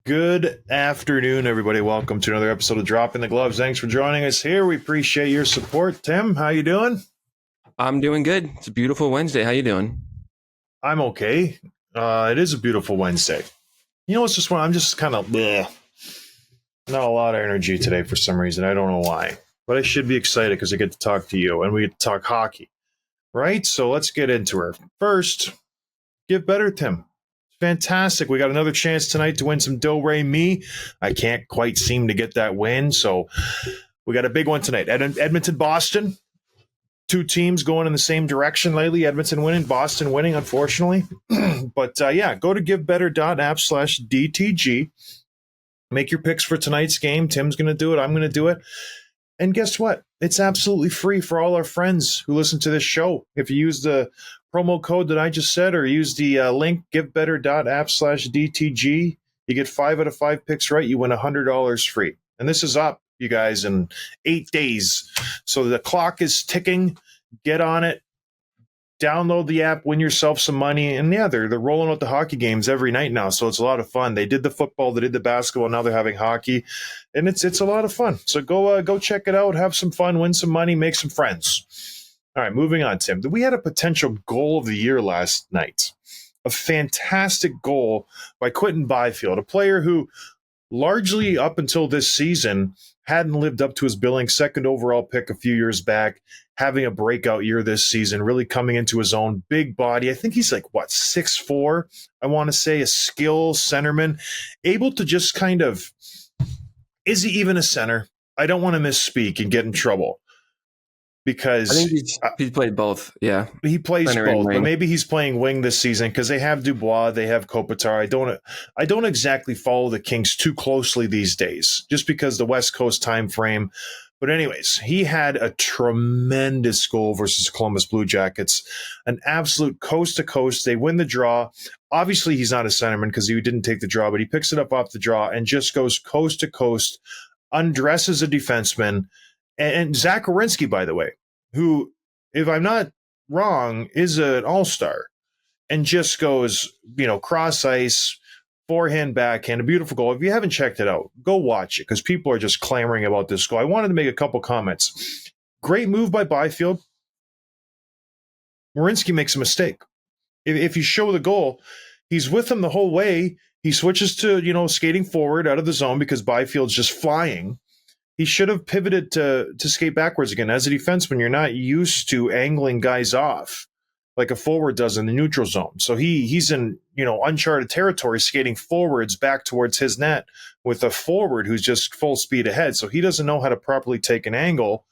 Good afternoon, everybody. Welcome to another episode of Dropping the Gloves. Thanks for joining us here. We appreciate your support. Tim, how you doing? I'm doing good. It's a beautiful Wednesday. How you doing? I'm okay. It is a beautiful Wednesday. You know, it's just when I'm just kind of bleh. Not a lot of energy today for some reason. I don't know why. But I should be excited because I get to talk to you and we get to talk hockey. Right? So let's get into her. First, give Bettor, Tim. Fantastic. We got another chance tonight to win some Do-Re-Mi. I can't quite seem to get that win, so we got a big one tonight. Edmonton, Boston. Two teams going in the same direction lately. Edmonton winning, Boston winning, unfortunately. But yeah, go to givebettor.app/DTG. Make your picks for tonight's game. Tim's going to do it. I'm going to do it. And guess what? It's absolutely free for all our friends who listen to this show. If you use the promo code that I just said or use the link givebettor.app/DTG, you get 5 out of 5 picks right. You win $100 free. And this is up, you guys, in 8 days. So the clock is ticking. Get on it. Download the app, win yourself some money. And yeah, they're rolling out the hockey games every night now, so it's a lot of fun. They did the football, they did the basketball, now they're having hockey, and it's a lot of fun. So go check it out, have some fun, win some money, make some friends. All right, moving on, Tim. We had a potential goal of the year last night. A fantastic goal by Quinton Byfield, a player who largely up until this season hadn't lived up to his billing, second overall pick a few years back, having a breakout year this season, really coming into his own. Big body. I think he's like, 6'4", I want to say, a skill centerman, able to just kind of, is he even a center? I don't want to misspeak and get in trouble. Because I think he's played both, yeah. He plays Center both, and but maybe he's playing wing this season because they have Dubois, they have Kopitar. I don't exactly follow the Kings too closely these days, just because the West Coast time frame. But anyways, he had a tremendous goal versus the Columbus Blue Jackets, an absolute coast to coast. They win the draw. Obviously, he's not a centerman because he didn't take the draw, but he picks it up off the draw and just goes coast to coast, undresses a defenseman. And Zach Werenski, by the way, who, if I'm not wrong, is an all-star and just goes, cross ice, forehand, backhand, a beautiful goal. If you haven't checked it out, go watch it because people are just clamoring about this goal. I wanted to make a couple comments. Great move by Byfield. Werenski makes a mistake. If you show the goal, he's with him the whole way. He switches to, skating forward out of the zone because Byfield's just flying. He should have pivoted to skate backwards again. As a defenseman, you're not used to angling guys off like a forward does in the neutral zone. So he's in uncharted territory, skating forwards back towards his net with a forward who's just full speed ahead. So he doesn't know how to properly take an angle,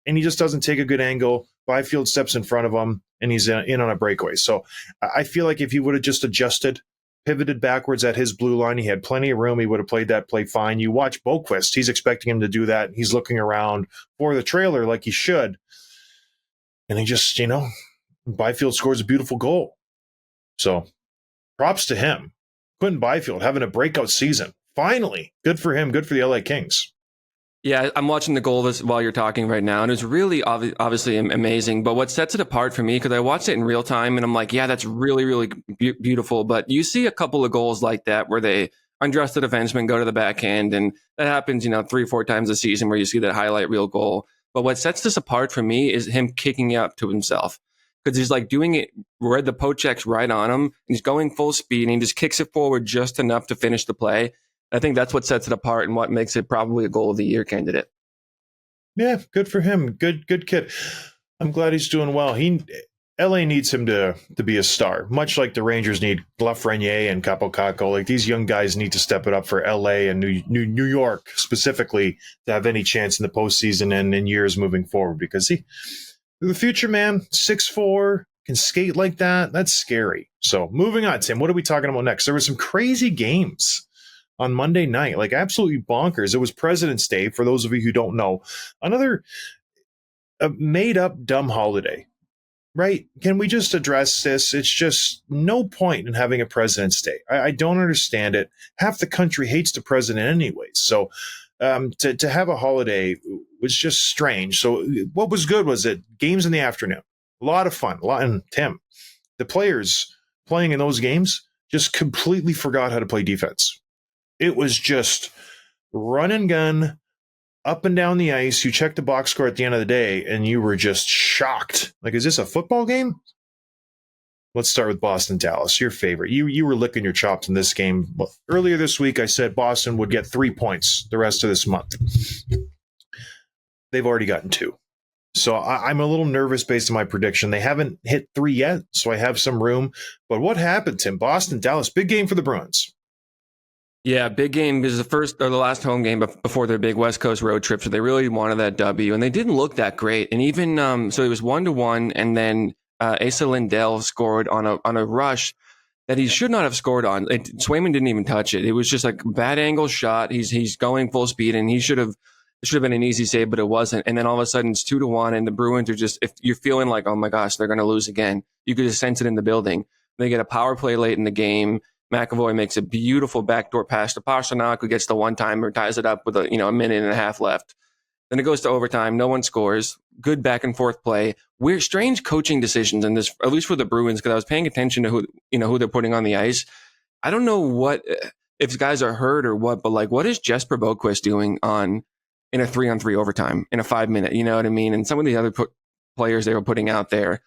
and he just doesn't take a good angle. Byfield steps in front of him, and he's in on a breakaway. So I feel like if he would have just adjusted, pivoted backwards at his blue line, he had plenty of room. He would have played that play fine. You watch Boquist. He's expecting him to do that. He's looking around for the trailer like he should. And he just, Byfield scores a beautiful goal. So props to him. Quinton Byfield having a breakout season. Finally. Good for him. Good for the LA Kings. Yeah, I'm watching the goal while you're talking right now, and it's really obviously amazing. But what sets it apart for me, because I watched it in real time, and I'm like, yeah, that's really, really beautiful. But you see a couple of goals like that where they undress the defenseman, go to the backhand, and that happens, 3 or 4 times a season where you see that highlight reel goal. But what sets this apart for me is him kicking it up to himself, because he's like doing it where the poke check's right on him, and he's going full speed, and he just kicks it forward just enough to finish the play. I think that's what sets it apart and what makes it probably a goal of the year candidate. Yeah, good for him. Good kid. I'm glad he's doing well. LA needs him to be a star, much like the Rangers need Lafreniere and Capo Caco. Like, these young guys need to step it up for LA and New York specifically to have any chance in the postseason and in years moving forward, because the future, man, 6'4", can skate like that. That's scary. So moving on, Tim, what are we talking about next? There were some crazy games on Monday night, like absolutely bonkers. It was President's Day, for those of you who don't know. Another made-up dumb holiday, right? Can we just address this? It's just no point in having a President's Day. I don't understand it. Half the country hates the president anyways. So to have a holiday was just strange. So what was good was it games in the afternoon. A lot of fun. And Tim, the players playing in those games just completely forgot how to play defense. It was just run and gun, up and down the ice. You check the box score at the end of the day, and you were just shocked. Like, is this a football game? Let's start with Boston, Dallas, your favorite. You were licking your chops in this game. Well, earlier this week, I said Boston would get 3 points the rest of this month. They've already gotten 2. So I'm a little nervous based on my prediction. They haven't hit 3 yet, so I have some room. But what happened, Tim? Boston, Dallas, big game for the Bruins. Yeah, big game. This is the last home game before their big West Coast road trip. So they really wanted that W, and they didn't look that great. And even so, it was 1-1, and then Asa Lindell scored on a rush that he should not have scored on. Swayman didn't even touch it. It was just like a bad angle shot. He's going full speed, and it should have been an easy save, but it wasn't. And then all of a sudden it's 2-1, and the Bruins are just, if you're feeling like, oh my gosh, they're going to lose again, you could just sense it in the building. They get a power play late in the game. McAvoy makes a beautiful backdoor pass to Pastrnak, who gets the one-timer, ties it up with a minute and a half left. Then it goes to overtime. No one scores. Good back and forth play. Weird, strange coaching decisions in this, at least for the Bruins, because I was paying attention to who they're putting on the ice. I don't know what, if guys are hurt or what, but like, what is Jesper Boquist doing in a 3-on-3 overtime in a 5-minute? You know what I mean? And some of the other players they were putting out there,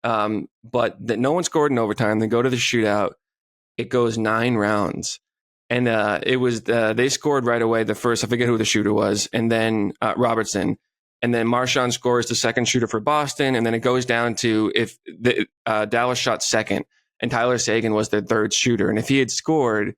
but that no one scored in overtime. They go to the shootout. It goes 9 rounds. And it was they scored right away. The first, I forget who the shooter was, and then Robertson, and then Marchand scores the second shooter for Boston, and then it goes down to if Dallas shot second, and Tyler Seguin was their third shooter, and if he had scored,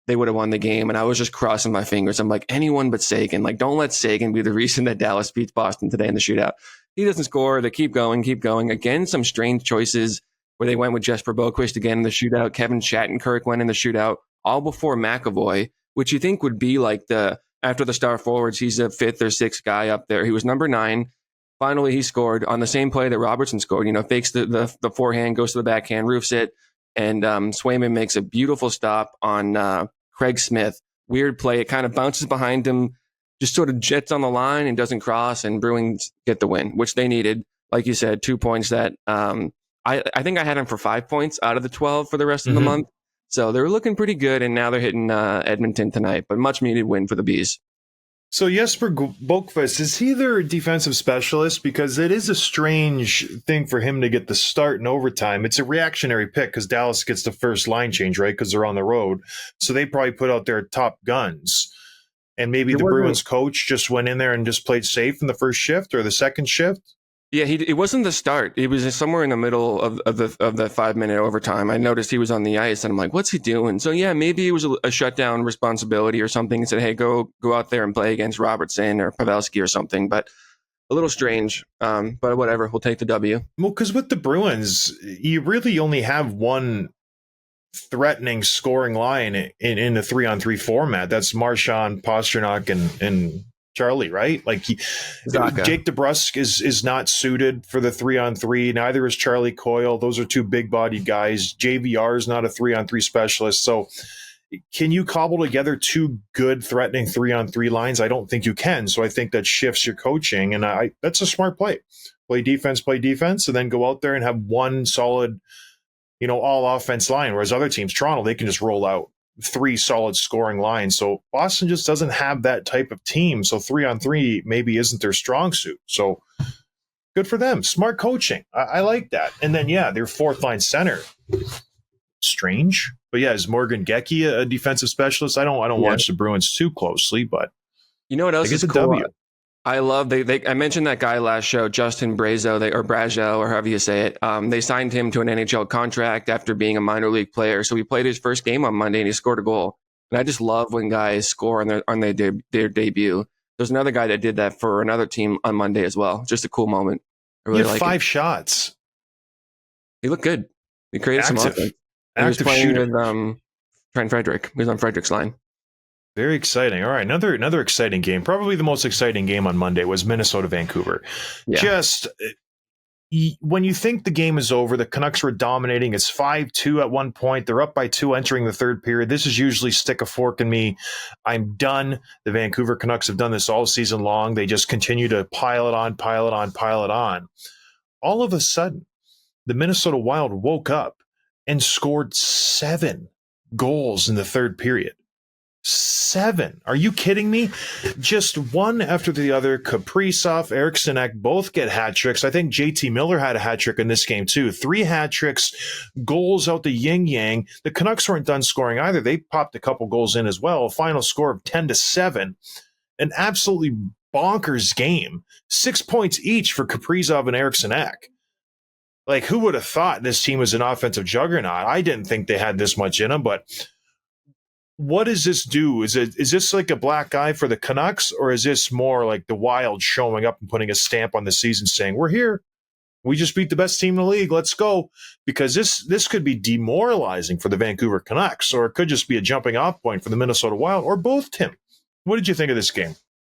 they would have won the game. And I was just crossing my fingers. I'm like, anyone but Seguin. Like, don't let Seguin be the reason that Dallas beats Boston today in the shootout. He doesn't score. They keep going. Again, some strange choices where they went with Jesper Boquist again in the shootout. Kevin Shattenkirk went in the shootout, all before McAvoy, which you think would be like after the star forwards, he's a 5th or 6th guy up there. He was number 9. Finally, he scored on the same play that Robertson scored. Fakes the forehand, goes to the backhand, roofs it, and Swayman makes a beautiful stop on Craig Smith. Weird play. It kind of bounces behind him, just sort of jets on the line and doesn't cross, and Bruins get the win, which they needed. Like you said, 2 points that I think I had them for 5 points out of the 12 for the rest of the month. So they were looking pretty good, and now they're hitting Edmonton tonight. But much needed win for the Bees. So Jesper Boquist, is he their defensive specialist? Because it is a strange thing for him to get the start in overtime. It's a reactionary pick because Dallas gets the first line change, right? Because they're on the road. So they probably put out their top guns. And maybe the Bruins coach just went in there and just played safe in the first shift or the second shift. Yeah, it wasn't the start. It was somewhere in the middle of the 5-minute overtime. I noticed he was on the ice, and I'm like, what's he doing? So yeah, maybe it was a shutdown responsibility or something. He said, hey, go out there and play against Robertson or Pavelski or something. But a little strange. But whatever, we'll take the W. Well, because with the Bruins, you really only have one threatening scoring line in a 3-on-3 format. That's Marchand, Pastrnak, and Charlie, right? Like Jake DeBrusk is not suited for the 3-on-3. Neither is Charlie Coyle. Those are 2 big-bodied guys. JVR is not a 3-on-3 specialist. So can you cobble together 2 good threatening 3-on-3 lines? I don't think you can. So I think that shifts your coaching, and that's a smart play. Play defense, and then go out there and have one solid, all offense line. Whereas other teams, Toronto, they can just roll out 3 solid scoring lines. So Boston just doesn't have that type of team. So 3-on-3 maybe isn't their strong suit. So good for them. Smart coaching. I like that. And then, their 4th line center. Strange. But is Morgan Geekie a defensive specialist? I don't watch the Bruins too closely, but you know what else is cool? W. I love I mentioned that guy last show, Justin Brazeau, or Brazeau, or however you say it. They signed him to an NHL contract after being a minor league player. So he played his first game on Monday and he scored a goal. And I just love when guys score on their debut. There's another guy that did that for another team on Monday as well. Just a cool moment. I really like 5 shots. He looked good. He created some offense. He was playing with Trent Frederick. He was on Frederick's line. Very exciting. All right, another exciting game. Probably the most exciting game on Monday was Minnesota-Vancouver. Yeah. Just when you think the game is over, the Canucks were dominating. It's 5-2 at one point. They're up by 2 entering the third period. This is usually stick a fork in me. I'm done. The Vancouver Canucks have done this all season long. They just continue to pile it on. All of a sudden, the Minnesota Wild woke up and scored 7 goals in the third period. 7. Are you kidding me? Just one after the other. Kaprizov, Eriksson Ek both get hat tricks. I think JT Miller had a hat trick in this game too. 3 hat tricks, goals out the yin yang. The Canucks weren't done scoring either. They popped a couple goals in as well. A final score of 10-7. An absolutely bonkers game. 6 points each for Kaprizov and Eriksson Ek. Like, who would have thought this team was an offensive juggernaut? I didn't think they had this much in them, but what does this do? Is this like a black eye for the Canucks, or is this more like the Wild showing up and putting a stamp on the season saying, we're here. We just beat the best team in the league. Let's go. Because this could be demoralizing for the Vancouver Canucks, or it could just be a jumping off point for the Minnesota Wild, or both, Tim. What did you think of this game?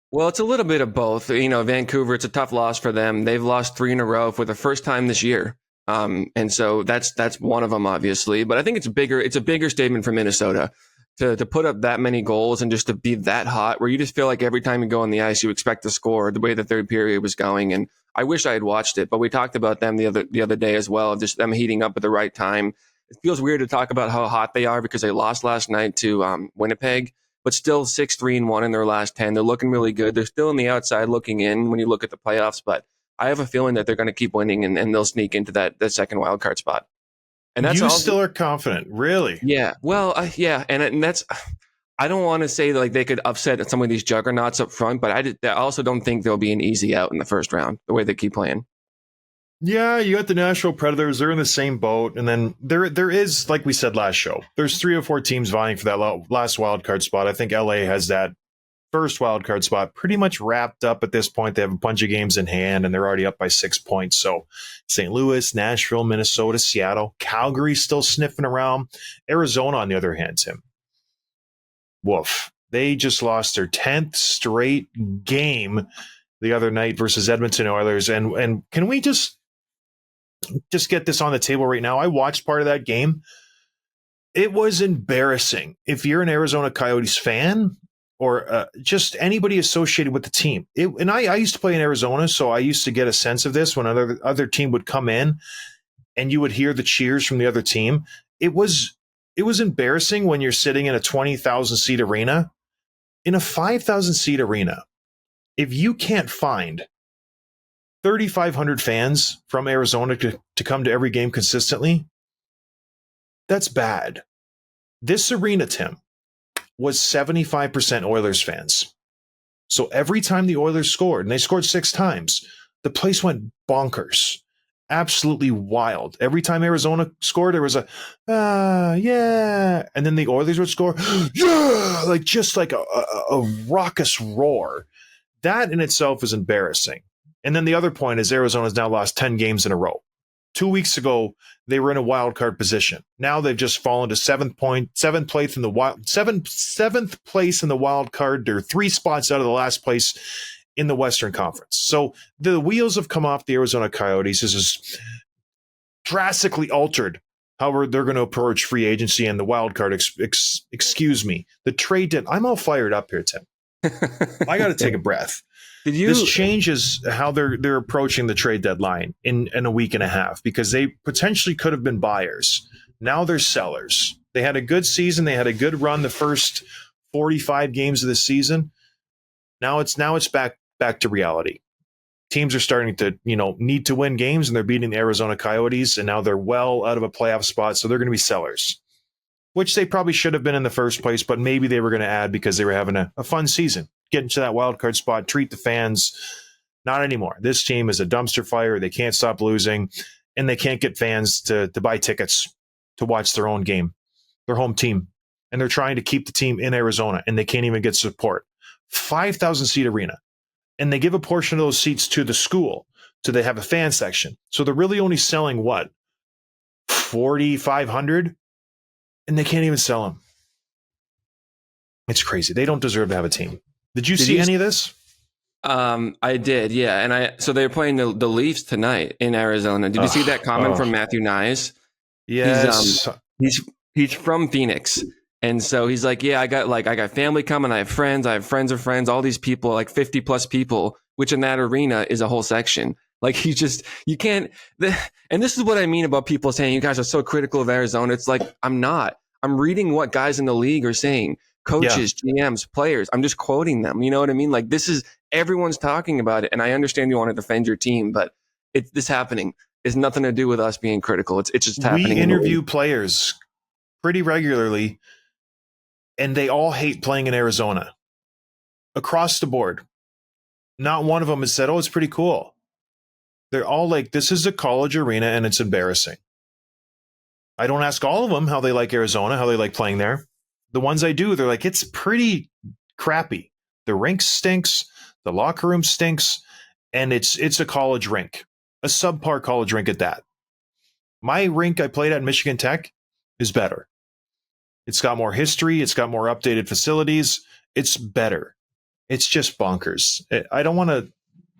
Well, it's a little bit of both. Vancouver, it's a tough loss for them. They've lost 3 in a row for the first time this year. And so that's one of them, obviously. But I think it's a bigger statement for Minnesota to put up that many goals and just to be that hot, where you just feel like every time you go on the ice, you expect to score, the way the third period was going. And I wish I had watched it, but we talked about them the other day as well, just them heating up at the right time. It feels weird to talk about how hot they are because they lost last night to Winnipeg, but still 6-3-1 in their last 10. They're looking really good. They're still on the outside looking in when you look at the playoffs, but I have a feeling that they're going to keep winning and they'll sneak into that second wild card spot. And that's you still are confident, really? Yeah. Well, yeah, and that's. I don't want to say that, like, they could upset some of these juggernauts up front, but I also don't think there'll be an easy out in the first round the way they keep playing. Yeah, you got the Nashville Predators. They're in the same boat, and then there is, like we said last show, there's 3 or 4 teams vying for that last wild card spot. I think LA has that first wild card spot pretty much wrapped up at this point. They have a bunch of games in hand, and they're already up by 6 points. So St. Louis, Nashville, Minnesota, Seattle, Calgary still sniffing around. Arizona, on the other hand, Tim. Woof. They just lost their 10th straight game the other night versus Edmonton Oilers. And can we just get this on the table right now? I watched part of that game. It was embarrassing. If you're an Arizona Coyotes fan, or just anybody associated with the team. And I used to play in Arizona, so I used to get a sense of this when other team would come in and you would hear the cheers from the other team. It was embarrassing when you're sitting in a 20,000-seat arena. In a 5,000-seat arena, if you can't find 3,500 fans from Arizona to come to every game consistently, that's bad. This arena, Tim, was 75% Oilers fans. So every time the Oilers scored, and they scored 6 times, the place went bonkers. Absolutely wild. Every time Arizona scored, there was a, yeah. And then the Oilers would score, yeah, like a raucous roar. That in itself is embarrassing. And then the other point is Arizona's now lost 10 games in a row. 2 weeks ago, they were in a wild card position. Now they've just fallen to seventh place in the wild card. They're 3 spots out of the last place in the Western Conference. So the wheels have come off the Arizona Coyotes. This is drastically altered how they're going to approach free agency and the wild card. Excuse me, the trade deadline. I'm all fired up here, Tim. I got to take a breath. This changes how they're approaching the trade deadline in a week and a half, because they potentially could have been buyers. Now they're sellers. They had a good season. They had a good run the first 45 games of the season. Now it's back to reality. Teams are starting to, need to win games, and they're beating the Arizona Coyotes, and now they're well out of a playoff spot, so they're going to be sellers, which they probably should have been in the first place, but maybe they were going to add because they were having a fun season. Get into that wild card spot, treat the fans. Not anymore. This team is a dumpster fire. They can't stop losing, and they can't get fans to buy tickets to watch their own game, their home team. And they're trying to keep the team in Arizona, and they can't even get support. 5,000-seat arena. And they give a portion of those seats to the school, so they have a fan section. So they're really only selling, 4,500? And they can't even sell them. It's crazy. They don't deserve to have a team. Did you see any of this? I did, yeah. And so they're playing the Leafs tonight in Arizona. Did you see that comment from Matthew Nyes? Yes. He's from Phoenix. And so he's like, yeah, I got family coming. I have friends of friends, all these people, like 50 plus people, which in that arena is a whole section. Like you can't, and this is what I mean about people saying you guys are so critical of Arizona. It's like, I'm not. I'm reading what guys in the league are saying. coaches, GMs, players. I'm just quoting them. You know what I mean? Like this is everyone's talking about it, and I understand you want to defend your team, but this happening. It's nothing to do with us being critical. It's just happening. We interview players pretty regularly, and they all hate playing in Arizona across the board. Not one of them has said, "Oh, it's pretty cool." They're all like, "This is a college arena, and it's embarrassing." I don't ask all of them how they like Arizona, how they like playing there. The ones I do, they're like, "It's pretty crappy. The rink stinks, the locker room stinks, and it's a college rink, a subpar college rink at that." My rink I played at Michigan Tech is better. It's got more history. It's got more updated facilities. It's better. It's just bonkers. I don't want to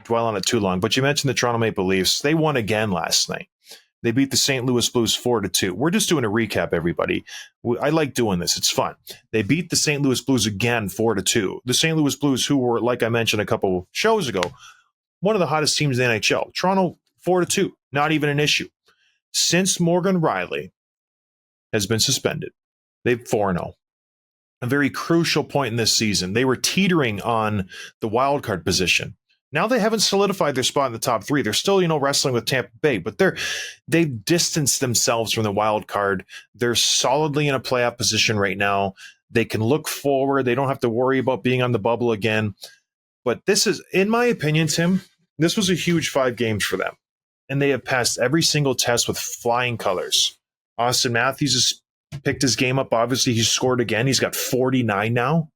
dwell on it too long, but you mentioned the Toronto Maple Leafs. They won again last night. They beat the St. Louis Blues 4-2. We're just doing a recap, everybody. I like doing this. It's fun. They beat the St. Louis Blues again 4-2. The St. Louis Blues, who were, like I mentioned a couple shows ago, one of the hottest teams in the NHL. Toronto 4-2. Not even an issue. Since Morgan Rielly has been suspended, they've 4-0. A very crucial point in this season. They were teetering on the wild card position. Now they haven't solidified their spot in the top three. They're still, wrestling with Tampa Bay, but they've distanced themselves from the wild card. They're solidly in a playoff position right now. They can look forward. They don't have to worry about being on the bubble again. But this is, in my opinion, Tim, this was a huge 5 games for them. And they have passed every single test with flying colors. Austin Matthews has picked his game up. Obviously, he's scored again. He's got 49 now,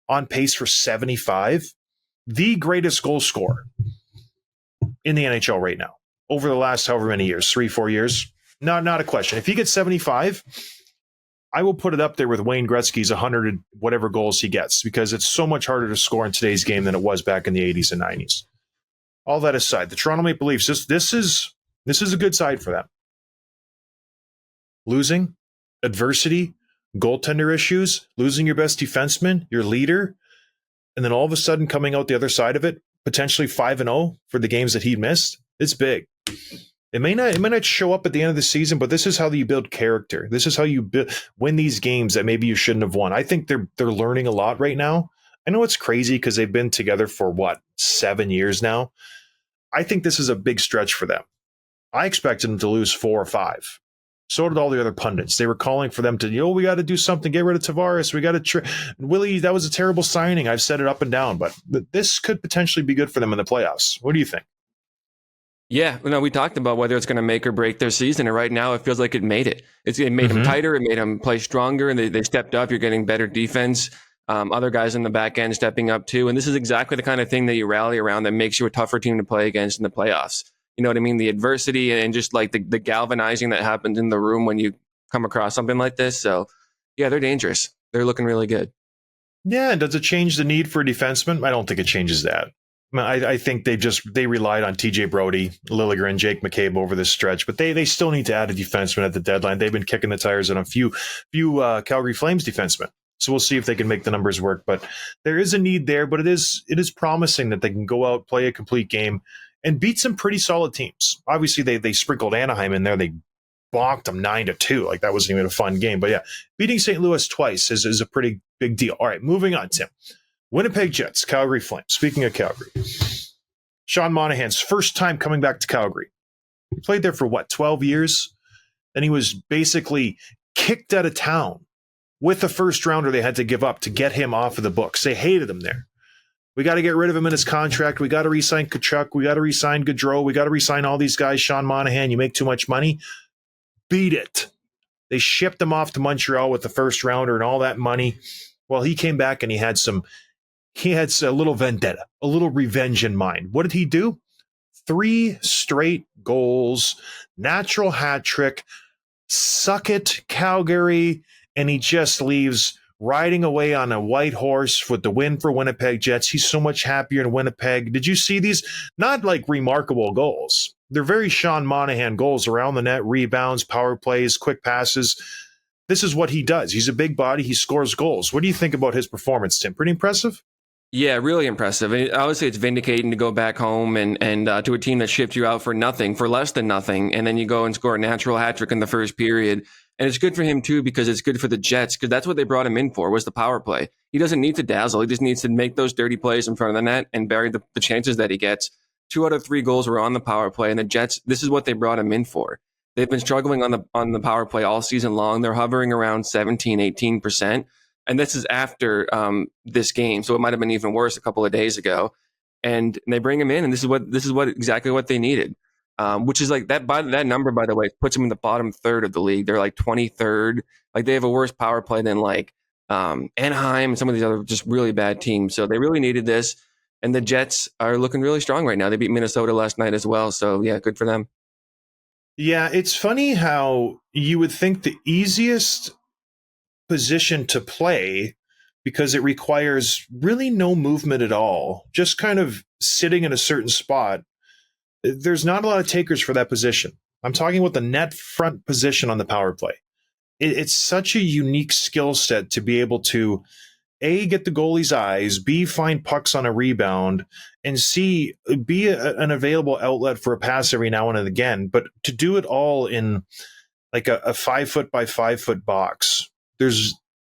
on pace for 75. The greatest goal scorer in the NHL right now over the last however many years, 3-4 years. Not a question. If he gets 75, I will put it up there with Wayne Gretzky's 100 whatever goals he gets, because it's so much harder to score in today's game than it was back in the 80s and 90s. All that aside, the Toronto Maple Leafs, this is a good side for them. Losing, adversity, goaltender issues, losing your best defenseman, your leader, and then all of a sudden coming out the other side of it, potentially 5-0 for the games that he missed. It's big. It may not show up at the end of the season, but this is how you build character. This is how you win these games that maybe you shouldn't have won. I think they're learning a lot right now. I know it's crazy because they've been together for 7 years now. I think this is a big stretch for them. I expected them to lose 4 or 5. So did all the other pundits. They were calling for them to, we got to do something, get rid of Tavares. We got to Willie, that was a terrible signing. I've said it up and down, but this could potentially be good for them in the playoffs. What do you think? Yeah, we talked about whether it's going to make or break their season, and right now it feels like it made it. It made them tighter, it made them play stronger, and they stepped up. You're getting better defense. Other guys in the back end stepping up too, and this is exactly the kind of thing that you rally around that makes you a tougher team to play against in the playoffs. You know what I mean? The adversity and just like the galvanizing that happens in the room when you come across something like this. So, yeah, they're dangerous. They're looking really good. Yeah, and does it change the need for a defenseman? I don't think it changes that. I think they relied on TJ Brody, Liljegren, Jake McCabe over this stretch, but they still need to add a defenseman at the deadline. They've been kicking the tires on a few Calgary Flames defensemen. So we'll see if they can make the numbers work. But there is a need there, but it is promising that they can go out, play a complete game, and beat some pretty solid teams. Obviously, they sprinkled Anaheim in there. They bonked them 9-2. Like, that wasn't even a fun game. But yeah, beating St. Louis twice is a pretty big deal. All right, moving on, Tim. Winnipeg Jets, Calgary Flames. Speaking of Calgary, Sean Monahan's first time coming back to Calgary. He played there for 12 years? And he was basically kicked out of town with the first rounder they had to give up to get him off of the books. They hated him there. We got to get rid of him in his contract. We got to re-sign Tkachuk. We got to re-sign Gaudreau. We got to re-sign all these guys. Sean Monahan, you make too much money. Beat it. They shipped him off to Montreal with the first rounder and all that money. Well, he came back and he had a little vendetta, a little revenge in mind. What did he do? 3 straight goals, natural hat trick, suck it, Calgary, and he just leaves riding away on a white horse with the win for Winnipeg Jets. He's so much happier in Winnipeg. Did you see these? Not like remarkable goals. They're very Sean Monahan goals around the net, rebounds, power plays, quick passes. This is what he does. He's a big body. He scores goals. What do you think about his performance, Tim? Pretty impressive? Yeah, really impressive. And obviously, it's vindicating to go back home and to a team that shipped you out for nothing, for less than nothing, and then you go and score a natural hat trick in the first period. And it's good for him too, because it's good for the Jets, because that's what they brought him in for, was the power play. He doesn't need to dazzle. He just needs to make those dirty plays in front of the net and bury the chances that he gets. 2 out of 3 goals were on the power play, and the Jets, this is what they brought him in for. They've been struggling on the power play all season long. They're hovering around 17, 18%. And this is after this game. So it might have been even worse a couple of days ago. And they bring him in, and this is what exactly what they needed. Which is like that number, by the way, puts them in the bottom third of the league. They're like 23rd. Like they have a worse power play than like Anaheim and some of these other just really bad teams. So they really needed this. And the Jets are looking really strong right now. They beat Minnesota last night as well. So yeah, good for them. Yeah, it's funny how you would think the easiest position to play, because it requires really no movement at all, just kind of sitting in a certain spot. There's not a lot of takers for that position. I'm talking about the net front position on the power play. It's such a unique skill set to be able to A, get the goalie's eyes, B, find pucks on a rebound, and C, be an available outlet for a pass every now and again. But to do it all in like a 5 foot by 5 foot box,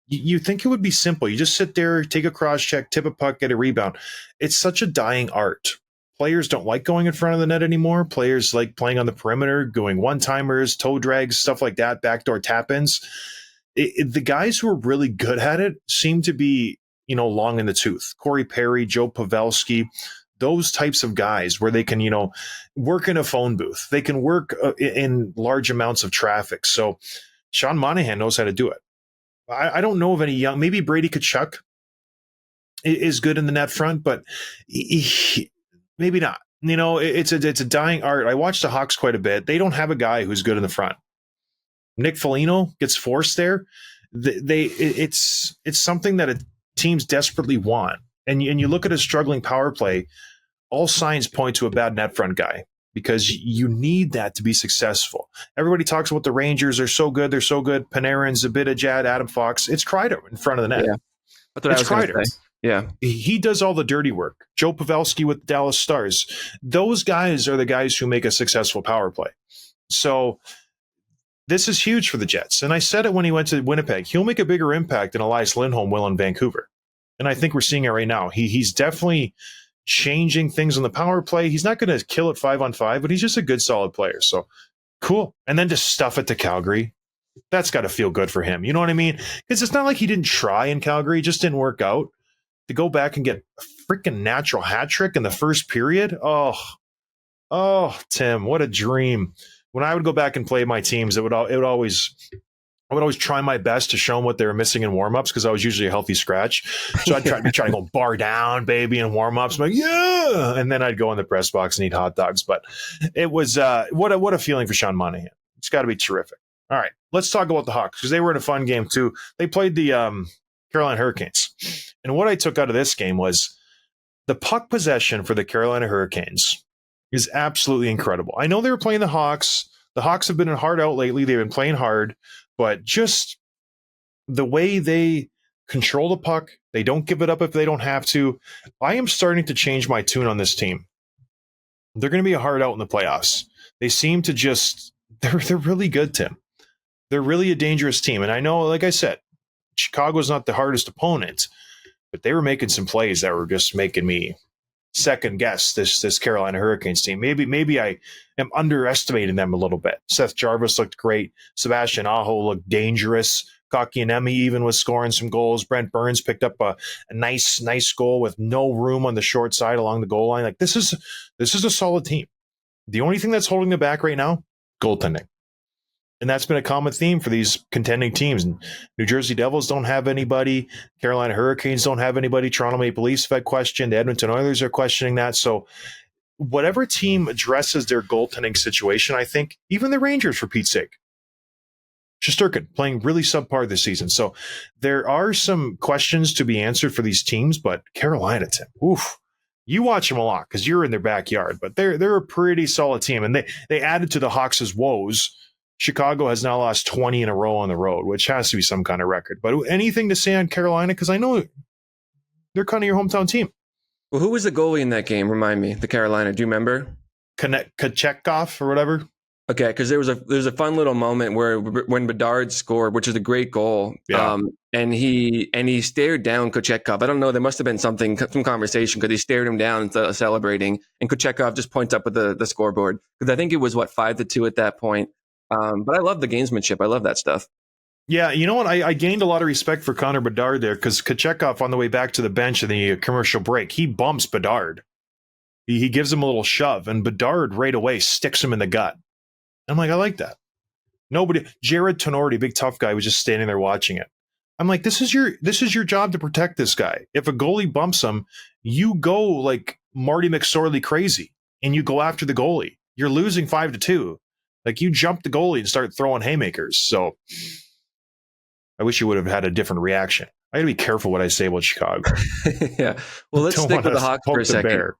you think it would be simple. You just sit there, take a cross check, tip a puck, get a rebound. It's such a dying art. Players don't like going in front of the net anymore. Players like playing on the perimeter, going one-timers, toe drags, stuff like that, backdoor tap-ins. The guys who are really good at it seem to be, long in the tooth. Corey Perry, Joe Pavelski, those types of guys where they can, work in a phone booth. They can work in large amounts of traffic. So Sean Monahan knows how to do it. I don't know of any young, maybe Brady Tkachuk is good in the net front, but maybe not. It's a dying art. I watch the Hawks quite a bit. They don't have a guy who's good in the front. Nick Foligno gets forced there. It's something that teams desperately want. And you look at a struggling power play, all signs point to a bad net front guy, because you need that to be successful. Everybody talks about the Rangers are so good. They're so good. Panarin, Zibanejad, Adam Fox. It's Kreider in front of the net. Yeah, that's what it's I was Kreider. Say. Yeah. He does all the dirty work. Joe Pavelski with the Dallas Stars. Those guys are the guys who make a successful power play. So this is huge for the Jets. And I said it when he went to Winnipeg. He'll make a bigger impact than Elias Lindholm will in Vancouver. And I think we're seeing it right now. He's definitely changing things on the power play. He's not going to kill it 5-on-5, but he's just a good, solid player. So cool. And then to stuff it to Calgary, that's got to feel good for him. You know what I mean? Because it's not like he didn't try in Calgary. It just didn't work out. To go back and get a freaking natural hat trick in the first period. Oh, Tim, what a dream. When I would go back and play my teams, I would always try my best to show them what they were missing in warmups, because I was usually a healthy scratch. So I'd try to go bar down, baby, in warmups. I'm like, yeah. And then I'd go in the press box and eat hot dogs. But it was what a feeling for Sean Monahan. It's got to be terrific. All right, let's talk about the Hawks, because they were in a fun game too. They played the Carolina Hurricanes. And what I took out of this game was the puck possession for the Carolina Hurricanes is absolutely incredible. I know they were playing the Hawks. The Hawks have been hard out lately. They've been playing hard, but just the way they control the puck, they don't give it up if they don't have to. I am starting to change my tune on this team. They're going to be a hard out in the playoffs. They seem to they're really good, Tim. They're really a dangerous team. And I know, like I said, Chicago's not the hardest opponent, but they were making some plays that were just making me second guess this Carolina Hurricanes team. Maybe I am underestimating them a little bit. Seth Jarvis looked great. Sebastian Aho looked dangerous. Kotkaniemi even was scoring some goals. Brent Burns picked up a nice goal with no room on the short side along the goal line. Like this is a solid team. The only thing that's holding them back right now, goaltending. And that's been a common theme for these contending teams. New Jersey Devils don't have anybody. Carolina Hurricanes don't have anybody. Toronto Maple Leafs have had questioned. Edmonton Oilers are questioning that. So whatever team addresses their goaltending situation, I think, even the Rangers, for Pete's sake, Shesterkin playing really subpar this season. So there are some questions to be answered for these teams, but Carolina, Tim, oof. You watch them a lot because you're in their backyard, but they're a pretty solid team. And they added to the Hawks' woes. Chicago has now lost 20 in a row on the road, which has to be some kind of record. But anything to say on Carolina? Because I know they're kind of your hometown team. Well, who was the goalie in that game? Remind me. The Carolina. Do you remember? Kachekov or whatever. Okay, because there's a fun little moment where when Bedard scored, which is a great goal, Yeah. and he stared down Kochetkov. I don't know, there must have been some conversation because he stared him down celebrating, and Kochetkov just points up at the scoreboard because I think it was 5-2 at that point. But I love the gamesmanship. I love that stuff. Yeah, you know what? I gained a lot of respect for Connor Bedard there because Kochetkov on the way back to the bench in the commercial break, he bumps Bedard. He gives him a little shove, and Bedard right away sticks him in the gut. I'm like, I like that. Jared Tenorti, big tough guy, was just standing there watching it. I'm like, this is your job to protect this guy. If a goalie bumps him, you go like Marty McSorley crazy and you go after the goalie. You're losing 5-2. Like you jump the goalie and start throwing haymakers. So I wish you would have had a different reaction. I got to be careful what I say about Chicago. Yeah. Well, let's stick with the Hawks for a second.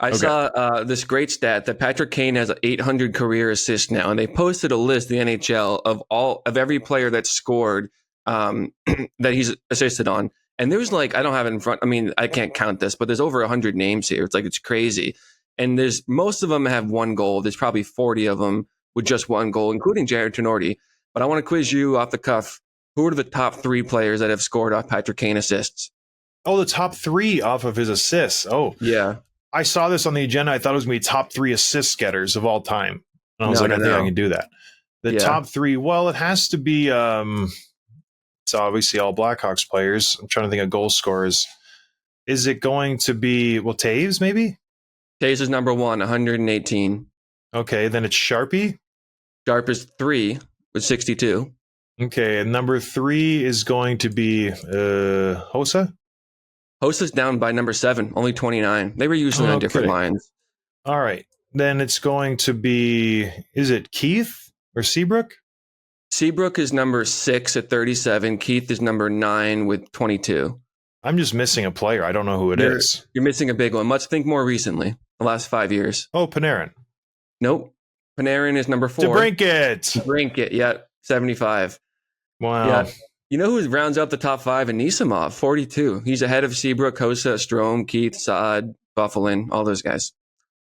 I saw this great stat that Patrick Kane has 800 career assists now, and they posted a list in the NHL of every player that's scored that he's assisted on. And there's I don't have it in front. I mean, I can't count this, but there's over 100 names here. It's crazy. And there's most of them have one goal. There's probably 40 of them with just one goal, including Jared Tenorti. But I want to quiz you off the cuff. Who are the top 3 players that have scored off Patrick Kane assists? Oh, the top 3 off of his assists. Oh, yeah. I saw this on the agenda. I thought it was going to be top 3 assist getters of all time. And I was I think I can do that. The top 3, well, it has to be, it's obviously all Blackhawks players. I'm trying to think of goal scorers. Is it going to be, Taves maybe? Taves is number 1, 118. Okay, then it's Sharpie. Sharp is 3 with 62. Okay, and number 3 is going to be Hossa? Hossa's down by number 7, only 29. They were usually on different lines. All right. Then it's going to be, is it Keith or Seabrook? Seabrook is number 6 at 37. Keith is number 9 with 22. I'm just missing a player. I don't know who it is. You're missing a big one. Let's think more recently, the last 5 years. Oh, Panarin. Nope. Panarin is number 4. DeBrincat, yeah, 75. Wow. Yeah. You know who rounds out the top 5? Anisimov, 42. He's ahead of Seabrook, Hossa, Strome, Keith, Saad, Buffalin, all those guys.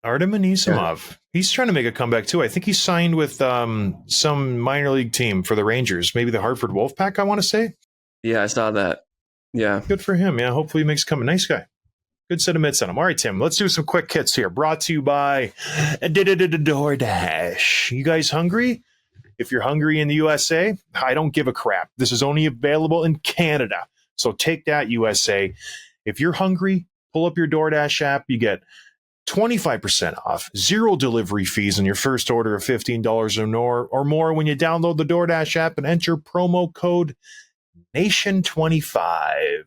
Artem Anisimov. Yeah. He's trying to make a comeback too. I think he signed with some minor league team for the Rangers, maybe the Hartford Wolfpack, I want to say. Yeah, I saw that. Yeah. Good for him. Yeah, hopefully he makes a comeback. Nice guy. Good set of mitts on him. All right, Tim, let's do some quick hits here. Brought to you by DoorDash. You guys hungry? If you're hungry in the USA, I don't give a crap. This is only available in Canada. So take that, USA. If you're hungry, pull up your DoorDash app. You get 25% off, 0 delivery fees on your first order of $15 or more when you download the DoorDash app and enter promo code NATION25.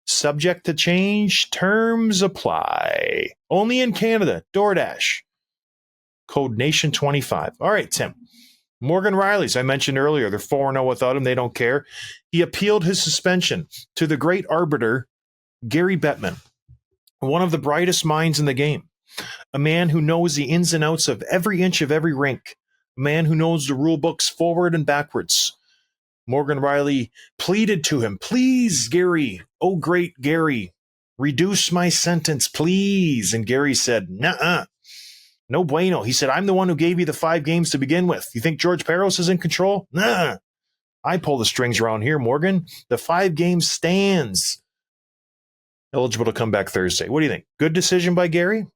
Subject to change, terms apply. Only in Canada, DoorDash. Code NATION25. All right, Tim. Morgan Rielly's, I mentioned earlier, they're 4-0 without him. They don't care. He appealed his suspension to the great arbiter, Gary Bettman, one of the brightest minds in the game, a man who knows the ins and outs of every inch of every rink, a man who knows the rule books forward and backwards. Morgan Rielly pleaded to him, please, Gary, oh great Gary, reduce my sentence, please. And Gary said, nuh-uh. No bueno. He said, I'm the one who gave you the 5 games to begin with. You think George Parros is in control? Nah. I pull the strings around here, Morgan. The 5 games stands. Eligible to come back Thursday. What do you think? Good decision by Gary?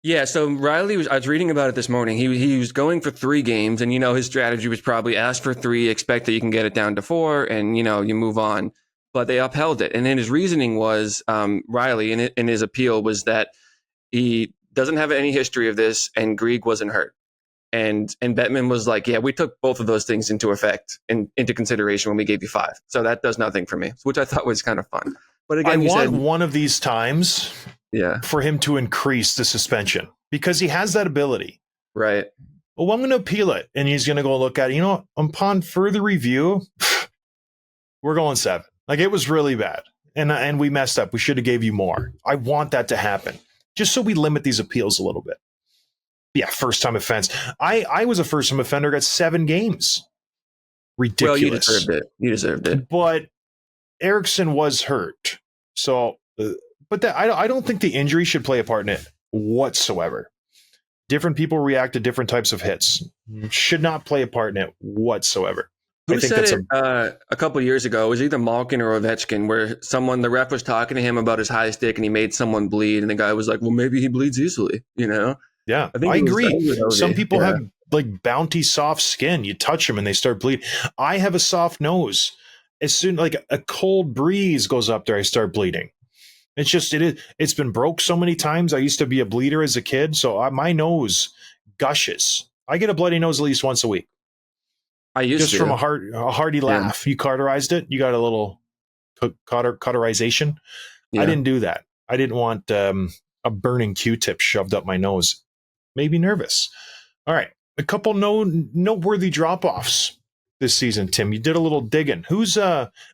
Yeah, so Rielly I was reading about it this morning. He was going for 3 games, and, his strategy was probably ask for 3, expect that you can get it down to 4, and, you move on. But they upheld it. And then his reasoning was, Rielly, in his appeal, was that he doesn't have any history of this, and Grieg wasn't hurt. And Bettman was like, yeah, we took both of those things into consideration when we gave you 5. So that does nothing for me, which I thought was kind of fun. But again, I want one of these times yeah, for him to increase the suspension because he has that ability. Right. Well, I'm going to appeal it, and he's going to go look at it. Upon further review, we're going 7. Like, it was really bad, and we messed up. We should have gave you more. I want that to happen, just so we limit these appeals a little bit. Yeah, first-time offense. I was a first-time offender, got 7 games. Ridiculous. Well, you deserved it. But Eriksson was hurt. So, but I don't think the injury should play a part in it whatsoever. Different people react to different types of hits. Should not play a part in it whatsoever. Who said it a couple of years ago? It was either Malkin or Ovechkin, where the ref was talking to him about his high stick and he made someone bleed. And the guy was like, well, maybe he bleeds easily, Yeah, I agree. Some people have like bounty soft skin. You touch them and they start bleeding. I have a soft nose. As soon like a cold breeze goes up there, I start bleeding. It's been broke so many times. I used to be a bleeder as a kid, so my nose gushes. I get a bloody nose at least once a week. I used just from a hearty laugh. You cauterized it. You got a little cauterization. Yeah. I didn't do that. I didn't want a burning Q-tip shoved up my nose. Made me nervous. All right, a couple noteworthy drop-offs this season. Tim, you did a little digging. Who's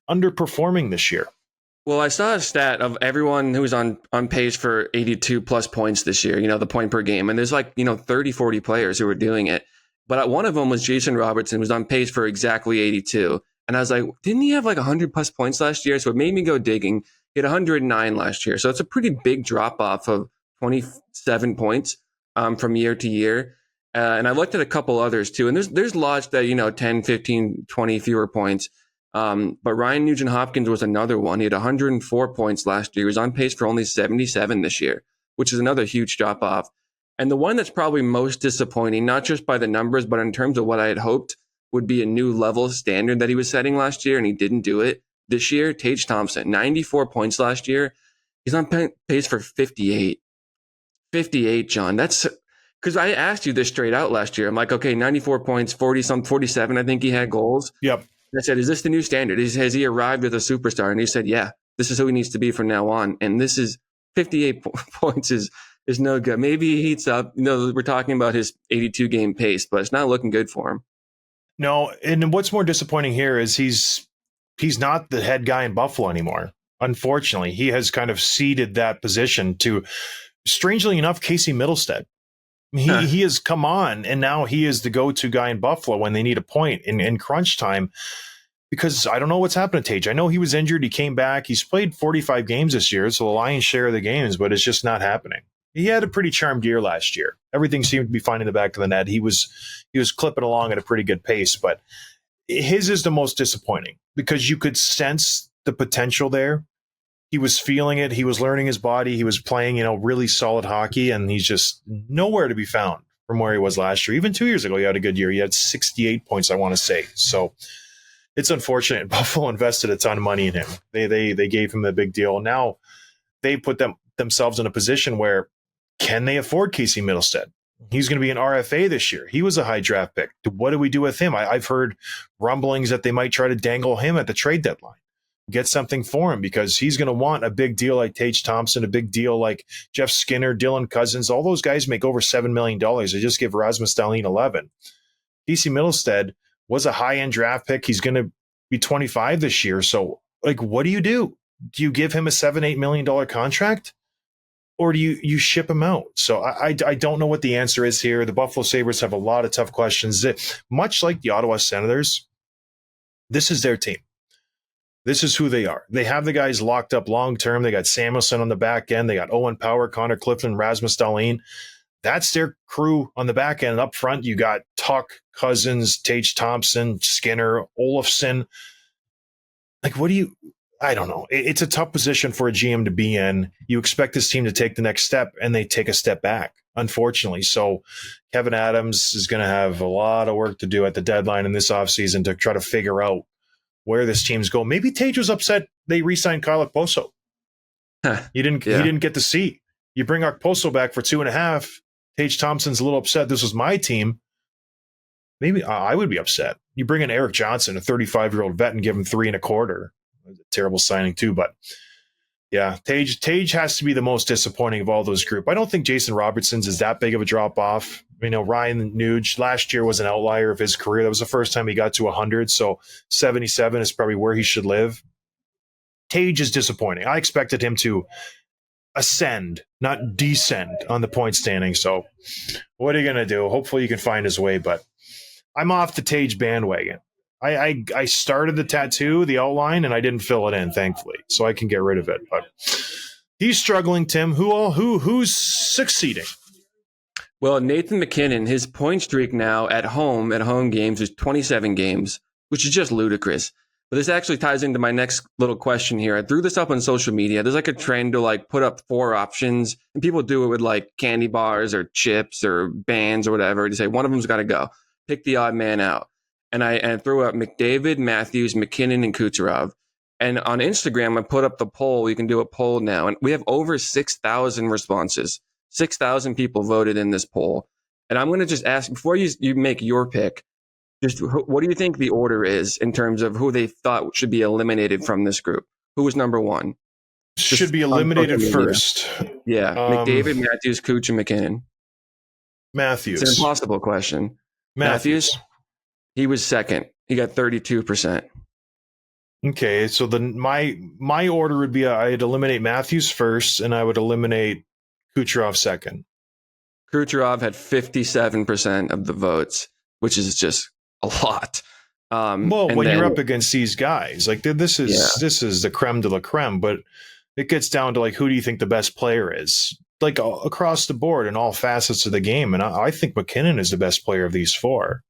underperforming this year? Well, I saw a stat of everyone who's on pace for 82 plus points this year, the point per game. And there's 30, 40 players who are doing it. But one of them was Jason Robertson, who was on pace for exactly 82. And I was like, didn't he have 100 plus points last year? So it made me go digging. He had 109 last year. So it's a pretty big drop off of 27 points from year to year. And I looked at a couple others too. And there's lots that, 10, 15, 20 fewer points. But Ryan Nugent-Hopkins was another one. He had 104 points last year. He was on pace for only 77 this year, which is another huge drop off. And the one that's probably most disappointing, not just by the numbers, but in terms of what I had hoped would be a new level standard that he was setting last year, and he didn't do it this year. Tage Thompson, 94 points last year. He's on pace for 58. 58, John. That's because I asked you this straight out last year. I'm like, okay, 94 points, 47, I think he had goals. Yep. I said, is this the new standard? Has he arrived as a superstar? And he said, yeah, this is who he needs to be from now on. And this is 58 points is no good. Maybe he heats up. We're talking about his 82 game pace, but it's not looking good for him. No, and what's more disappointing here is he's not the head guy in Buffalo anymore. Unfortunately, he has kind of ceded that position to, strangely enough, Casey Middlestead. He has come on, and now he is the go-to guy in Buffalo when they need a point in crunch time, because I don't know what's happened to Tage. I know he was injured. He came back. He's played 45 games this year, so the lion's share of the games, but it's just not happening. He had a pretty charmed year last year. Everything seemed to be fine in the back of the net. He was clipping along at a pretty good pace, but his is the most disappointing because you could sense the potential there. He was feeling it. He was learning his body. He was playing, really solid hockey, and he's just nowhere to be found from where he was last year. Even 2 years ago, he had a good year. He had 68 points, I want to say. So it's unfortunate. Buffalo invested a ton of money in him. They gave him a big deal. Now they put themselves in a position where can they afford Casey Middlestead? He's going to be an RFA this year. He was a high draft pick. What do we do with him? I've heard rumblings that they might try to dangle him at the trade deadline. Get something for him because he's going to want a big deal like Tage Thompson, a big deal like Jeff Skinner, Dylan Cousins. All those guys make over $7 million. They just give Rasmus Dahlin 11. Casey Middlestead was a high-end draft pick. He's going to be 25 this year. So, what do? Do you give him a $7-8 million contract? Or do you ship him out? So I don't know what the answer is here. The Buffalo Sabres have a lot of tough questions. Much like the Ottawa Senators, this is their team. This is who they are. They have the guys locked up long-term. They got Samuelson on the back end. They got Owen Power, Connor Clifton, Rasmus Dahlin. That's their crew on the back end. Up front, you got Tuck, Cousins, Tage Thompson, Skinner, Olofsson. I don't know. It's a tough position for a GM to be in. You expect this team to take the next step, and they take a step back, unfortunately. So Kevin Adams is going to have a lot of work to do at the deadline in this offseason to try to figure out where this team's go. Maybe Tage was upset they re-signed Kyle Okposo. He didn't get to see. You bring Okposo back for 2.5. Tage Thompson's a little upset. This was my team. Maybe I would be upset. You bring in Eric Johnson, a 35-year-old vet, and give him 3.25. A terrible signing too, but yeah, Tage has to be the most disappointing of all those group. I don't think Jason Robertson's is that big of a drop off. Ryan Nuge last year was an outlier of his career. That was the first time he got to 100, so 77 is probably where he should live. Tage is disappointing. I expected him to ascend, not descend on the point standing. So what are you going to do? Hopefully you can find his way, but I'm off the Tage bandwagon. I started the tattoo, the outline, and I didn't fill it in, thankfully, so I can get rid of it. But he's struggling, Tim. Who's succeeding? Well, Nathan McKinnon, his point streak now at home games is 27 games, which is just ludicrous. But this actually ties into my next little question here. I threw this up on social media. There's like a trend to like put up 4 options, and people do it with like candy bars or chips or bands or whatever to say one of them's got to go. Pick the odd man out. And I threw up McDavid, Matthews, McKinnon, and Kucherov. And on Instagram, I put up the poll. You can do a poll now, and we have over 6,000 responses. 6,000 people voted in this poll. And I'm going to just ask, before you make your pick, just what do you think the order is in terms of who they thought should be eliminated from this group? Who was number one? Should be eliminated first. Yeah. McDavid, Matthews, Cooch, and McKinnon. Matthews. It's an impossible question. Matthews? He was second. He got 32%. Okay, so then my order would be I'd eliminate Matthews first, and I would eliminate Kucherov second. Kucherov had 57% of the votes, which is just a lot. You're up against these guys, like this is the creme de la creme, but it gets down to like, who do you think the best player is? Like across the board in all facets of the game, and I think McKinnon is the best player of these 4.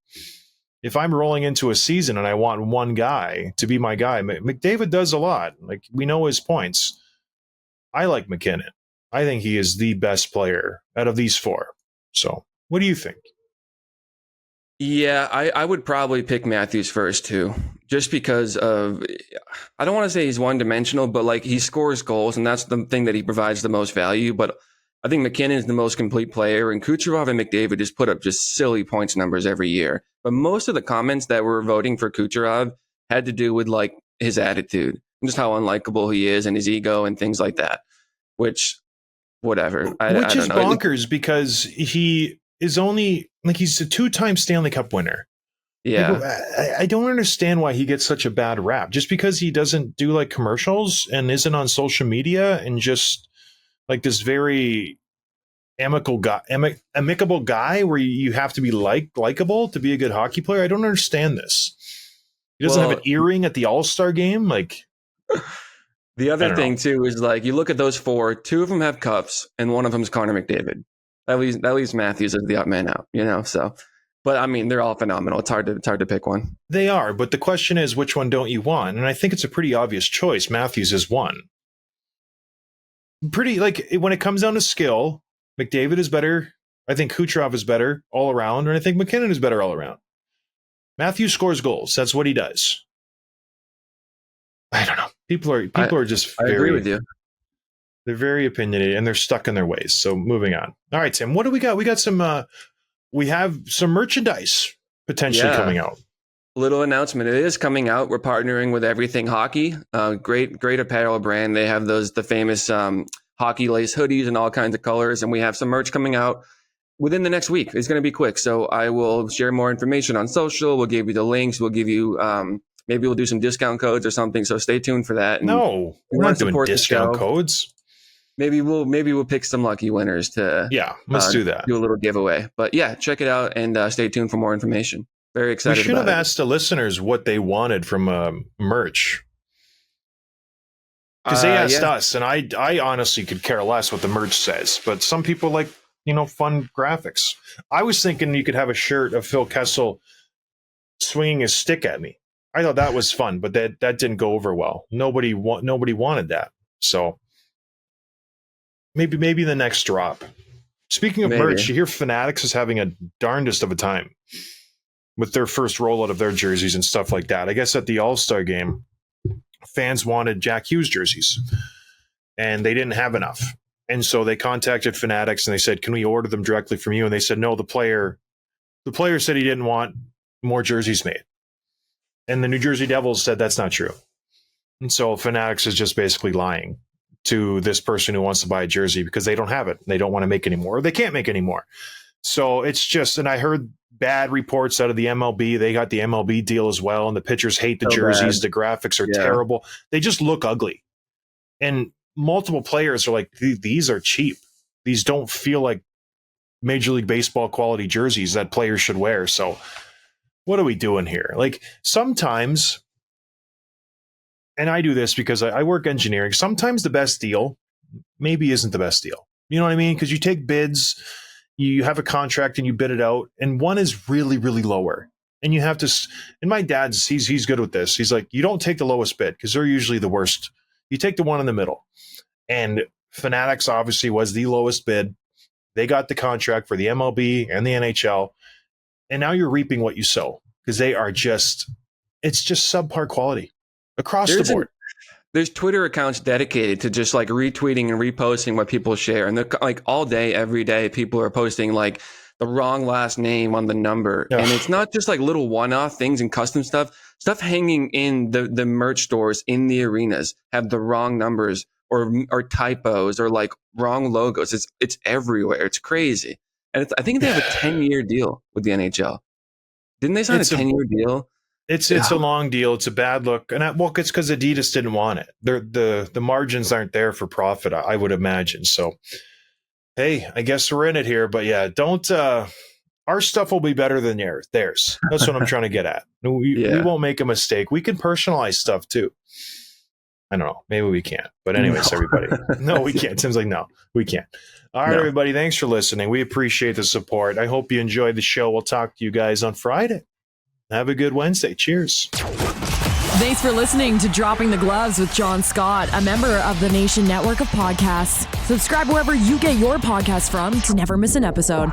If I'm rolling into a season and I want one guy to be my guy, McDavid does a lot. Like, we know his points. I like McKinnon. I think he is the best player out of these 4. So, what do you think? Yeah, I would probably pick Matthews first too, just because of, I don't want to say he's one-dimensional, but like he scores goals, and that's the thing that he provides the most value. But I think McKinnon is the most complete player, and Kucherov and McDavid just put up just silly points numbers every year. But most of the comments that were voting for Kucherov had to do with like his attitude, and just how unlikable he is, and his ego and things like that. Which, whatever. Which is bonkers, because he is only like, he's a 2-time Stanley Cup winner. Yeah, like, I don't understand why he gets such a bad rap. Just because he doesn't do like commercials and isn't on social media and just like this very amicable guy where you have to be likable to be a good hockey player. I don't understand this. He doesn't have an earring at the All-Star game. Like, the other thing too is like, you look at those 4, 2 of them have cups and one of them is Connor McDavid. That leaves Matthews as the up man out, so. But I mean, they're all phenomenal. It's hard to pick one. They are, but the question is, which one don't you want? And I think it's a pretty obvious choice. Matthews is one. Pretty, like, when it comes down to skill, McDavid is better. I think Kucherov is better all around, and I think McKinnon is better all around. Matthews scores goals. That's what he does. I don't know. People are just I agree with you. They're very opinionated, and they're stuck in their ways. So moving on. All right, Tim, what do we got? We got some we have some merchandise potentially coming out. Little announcement. It is coming out. We're partnering with Everything Hockey. Great apparel brand. They have the famous hockey lace hoodies in all kinds of colors, and we have some merch coming out within the next week. It's going to be quick. So I will share more information on social. We'll give you the links. We'll give you maybe we'll do some discount codes or something. So stay tuned for that. And no, we're not doing discount codes. Maybe we'll pick some lucky winners to let's do that. Do a little giveaway. But yeah, check it out and stay tuned for more information. Very excited. We should have asked the listeners what they wanted from merch, because they asked us, and I honestly could care less what the merch says. But some people like fun graphics. I was thinking you could have a shirt of Phil Kessel swinging his stick at me. I thought that was fun, but that didn't go over well. Nobody wanted that. So. Maybe the next drop. Speaking of merch, you hear Fanatics is having a darndest of a time with their first rollout of their jerseys and stuff like that. I guess at the All-Star game, fans wanted Jack Hughes jerseys, and they didn't have enough. And so they contacted Fanatics, and they said, can we order them directly from you? And they said, no, the player said he didn't want more jerseys made. And the New Jersey Devils said that's not true. And so Fanatics is just basically lying to this person who wants to buy a jersey because they don't have it. They don't want to make any more. Or they can't make any more. So it's just, and I heard bad reports out of the MLB. They got the MLB deal as well. And the pitchers hate the jerseys. Bad. The graphics are terrible. They just look ugly. And multiple players are like, these are cheap. These don't feel like Major League Baseball quality jerseys that players should wear. So what are we doing here? Like sometimes, and I do this because I work engineering, sometimes the best deal maybe isn't the best deal. You know what I mean? Because you take bids, you have a contract and you bid it out, and one is really, really lower. And you have to, and my dad's, he's good with this. He's like, you don't take the lowest bid because they're usually the worst. You take the one in the middle. And Fanatics obviously was the lowest bid. They got the contract for the MLB and the NHL. And now you're reaping what you sow because they are just, it's just subpar quality across the board. There's Twitter accounts dedicated to just like retweeting and reposting what people share. And they're like all day, every day, people are posting like the wrong last name on the number. Ugh. And it's not just like little one-off things and custom stuff hanging in the merch stores in the arenas have the wrong numbers or typos or like wrong logos. It's everywhere. It's crazy. And I think they have a 10-year deal with the NHL. Didn't they sign a 10-year deal? It's a long deal. It's a bad look. And it's because Adidas didn't want it. The margins aren't there for profit, I would imagine. So, hey, I guess we're in it here. But yeah, don't our stuff will be better than theirs. That's what I'm trying to get at. We won't make a mistake. We can personalize stuff too. I don't know. Maybe we can't. But anyways, everybody. No, we can't. Tim's like, no, we can't. All right, everybody. Thanks for listening. We appreciate the support. I hope you enjoyed the show. We'll talk to you guys on Friday. Have a good Wednesday. Cheers. Thanks for listening to Dropping the Gloves with John Scott, a member of the Nation Network of Podcasts. Subscribe wherever you get your podcasts from to never miss an episode.